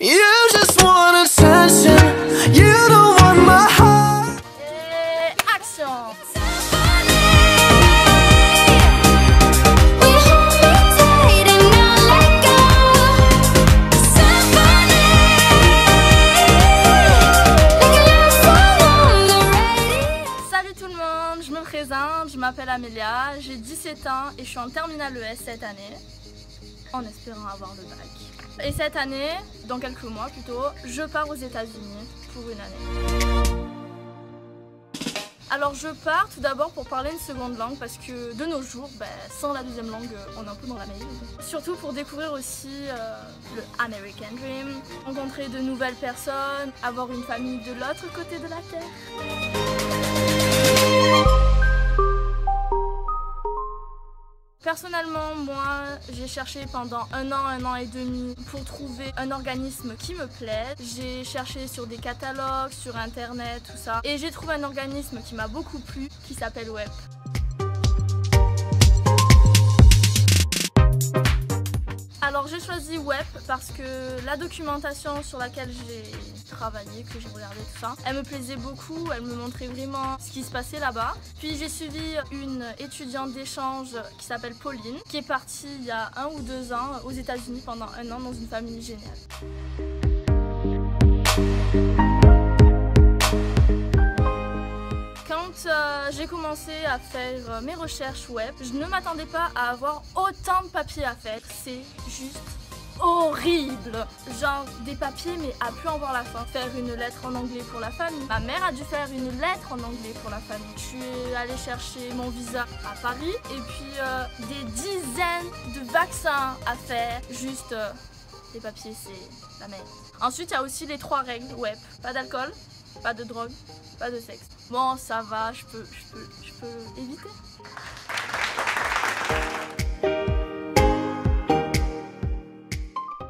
You just want attention, you don't want my heart. Et action! Salut tout le monde, je me présente, je m'appelle Amélia, j'ai 17 ans et je suis en terminale ES cette année, en espérant avoir le bac. Et cette année, dans quelques mois plutôt, je pars aux États-Unis pour une année. Alors je pars tout d'abord pour parler une seconde langue parce que de nos jours, sans la deuxième langue, on est un peu dans la merde. Surtout pour découvrir aussi le American Dream, rencontrer de nouvelles personnes, avoir une famille de l'autre côté de la terre. Personnellement, moi, j'ai cherché pendant un an et demi pour trouver un organisme qui me plaît. J'ai cherché sur des catalogues, sur internet, tout ça. Et j'ai trouvé un organisme qui m'a beaucoup plu, qui s'appelle WEP. Alors j'ai choisi WEP parce que la documentation sur laquelle j'ai travaillé, que j'ai regardé tout ça, elle me plaisait beaucoup, elle me montrait vraiment ce qui se passait là-bas. Puis j'ai suivi une étudiante d'échange qui s'appelle Pauline, qui est partie il y a 1 ou 2 ans aux États-Unis pendant 1 an dans une famille géniale. Quand j'ai commencé à faire mes recherches web, je ne m'attendais pas à avoir autant de papiers à faire. C'est juste horrible! Genre des papiers mais à plus en voir la fin. Faire une lettre en anglais pour la famille. Ma mère a dû faire une lettre en anglais pour la famille. Je suis allée chercher mon visa à Paris et puis des dizaines de vaccins à faire. Juste les papiers, c'est la merde. Ensuite, il y a aussi les 3 règles web. Pas d'alcool, pas de drogue, pas de sexe. Bon, ça va, je peux éviter.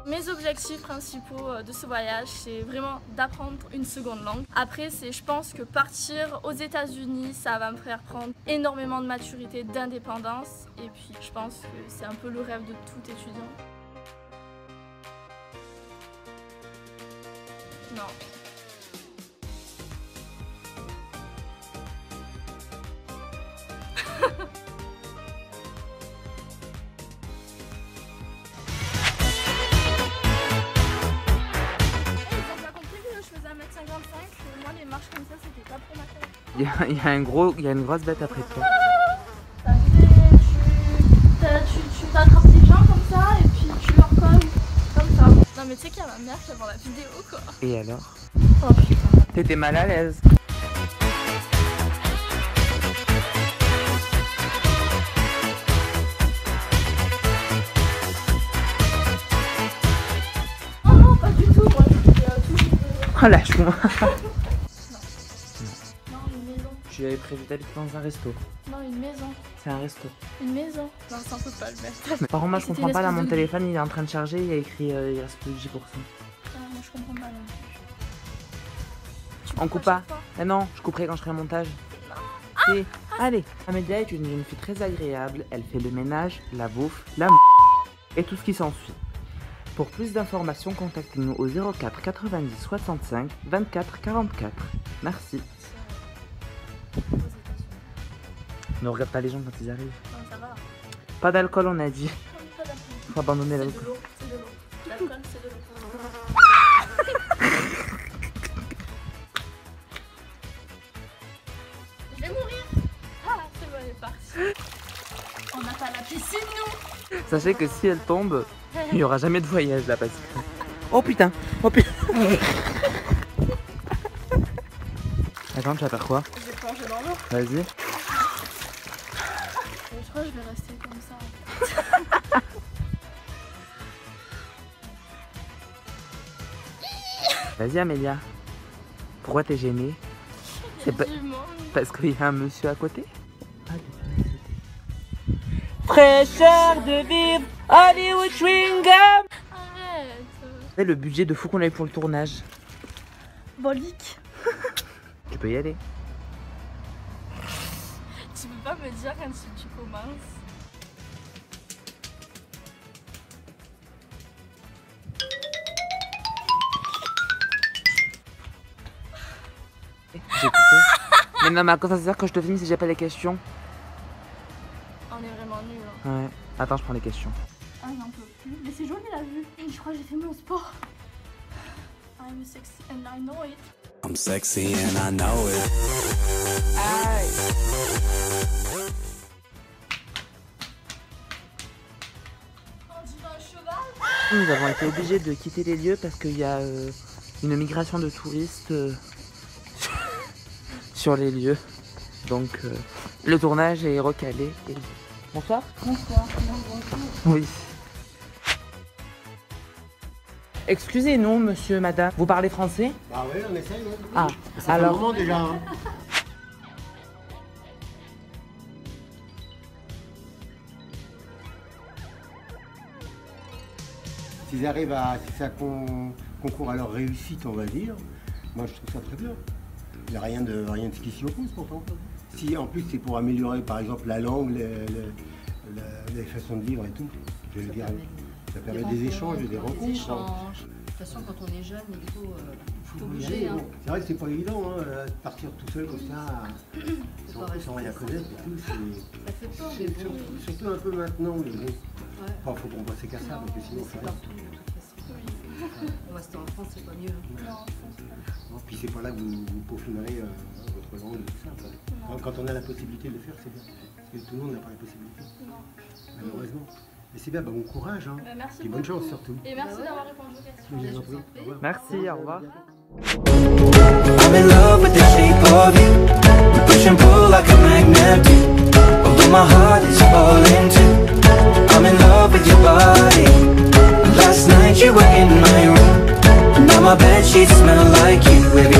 Mes objectifs principaux de ce voyage, c'est vraiment d'apprendre une seconde langue. Après, je pense que partir aux États-Unis, ça va me faire prendre énormément de maturité, d'indépendance. Et puis, je pense que c'est un peu le rêve de tout étudiant. Non. Moi, les marches comme ça, c'était pas pour ma tête. Il y a une grosse bête après toi. Tu t'attrapes des gens comme ça et puis tu leur colles comme ça. Non mais tu sais qu'il y a ma mère qui va voir la vidéo quoi. Et alors? Oh putain. T'étais mal à l'aise. Oh non, pas du tout. Moi, j'étais Oh lâche-moi. Non, une maison. Tu avais prévu d'habiter dans un resto. Non, une maison. C'est un resto. Une maison. Non, ça on peut pas le mettre. Par contre, moi je C'était comprends pas, là une mon espèce de- téléphone il est en train de charger, il y a écrit il reste plus de 10%. Ah, moi je comprends pas non plus. On coupe pas. Ah non, je couperai quand je ferai un montage. Si. Allez, Amélia est une jeune fille très agréable, elle fait le ménage, la bouffe, la et tout ce qui s'ensuit. Pour plus d'informations, contactez-nous au 04 90 65 24 44. Merci. Ne regarde pas les gens quand ils arrivent. Non, ça va. Pas d'alcool, on a dit. Non, pas d'alcool. Faut abandonner C'est l'alcool. de l'eau. C'est de l'eau. L'alcool, c'est de l'eau. Je vais mourir. Ah, c'est bon, elle est partie. On n'a pas la piscine, nous. Sachez que si elle tombe, il n'y aura jamais de voyage là parce que... Oh putain. Oh putain. Attends, tu vas faire quoi? Je vais plonger dans l'eau. Vas-y. Je crois que je vais rester comme ça. Vas-y Amélia. Pourquoi t'es gênée? C'est pas... Du monde. Parce qu'il y a un monsieur à côté? Fraîcheur de vivre Hollywood chewing gum. Arrête. C'est le budget de fou qu'on a eu pour le tournage. Bolique. Tu peux y aller. Tu peux pas me dire quand tu commences. J'ai coupé. Mais non, mais à quoi ça sert que je te filme si j'ai pas les questions? On est vraiment nuls. Hein. Ouais. Attends, je prends les questions. Ah, j'en peux plus. Mais c'est joli la vue. Je crois que j'ai fait mon sport. I'm sexy and I know it. I'm sexy and I know it. Aïe. On dirait un cheval. Nous avons été obligés de quitter les lieux parce qu'il y a une migration de touristes sur les lieux. Donc le tournage est recalé. Et... Bonsoir. Bonsoir. Oui. Excusez-nous, monsieur, madame. Vous parlez français? Bah oui, on essaye. Hein. Ah, Ça fait un moment déjà. Hein. S'ils arrivent à, si ça concourt à leur réussite, on va dire, moi je trouve ça très bien. Il n'y a rien de ce qui s'y oppose pourtant. Si en plus c'est pour améliorer par exemple la langue, les façons de vivre et tout, je veux dire, ça permet des échanges et des rencontres. Des échanges. De toute façon, quand on est jeune, il faut bouger. Hein. Bon. C'est vrai que c'est pas évident hein, de partir tout seul comme ça, sans rien connaître et tout. Ça fait peur, mais bon. Surtout un peu maintenant, mais bon. Ouais. Enfin, faut qu'on bosse qu'à ça, parce que sinon c'est ça partout, de toute façon. On va rester en France, c'est pas mieux. Non, puis c'est pas là que vous peaufinerez votre langue et tout ça. Quoi. Quand on a la possibilité de le faire, c'est bien. Parce que tout le monde n'a pas la possibilité, malheureusement. Mais c'est bien, bah, bon courage, hein. Bah, merci et bonne beaucoup. chance surtout. Et merci d'avoir répondu aux questions. Je vous en prie. Au revoir. Merci, au revoir. I'm in love with the shape of you. We push and pull like a magnet do. Although my heart is falling too. I'm in love with your body. Last night you were in my room. Now my bedsheets smell like you. Every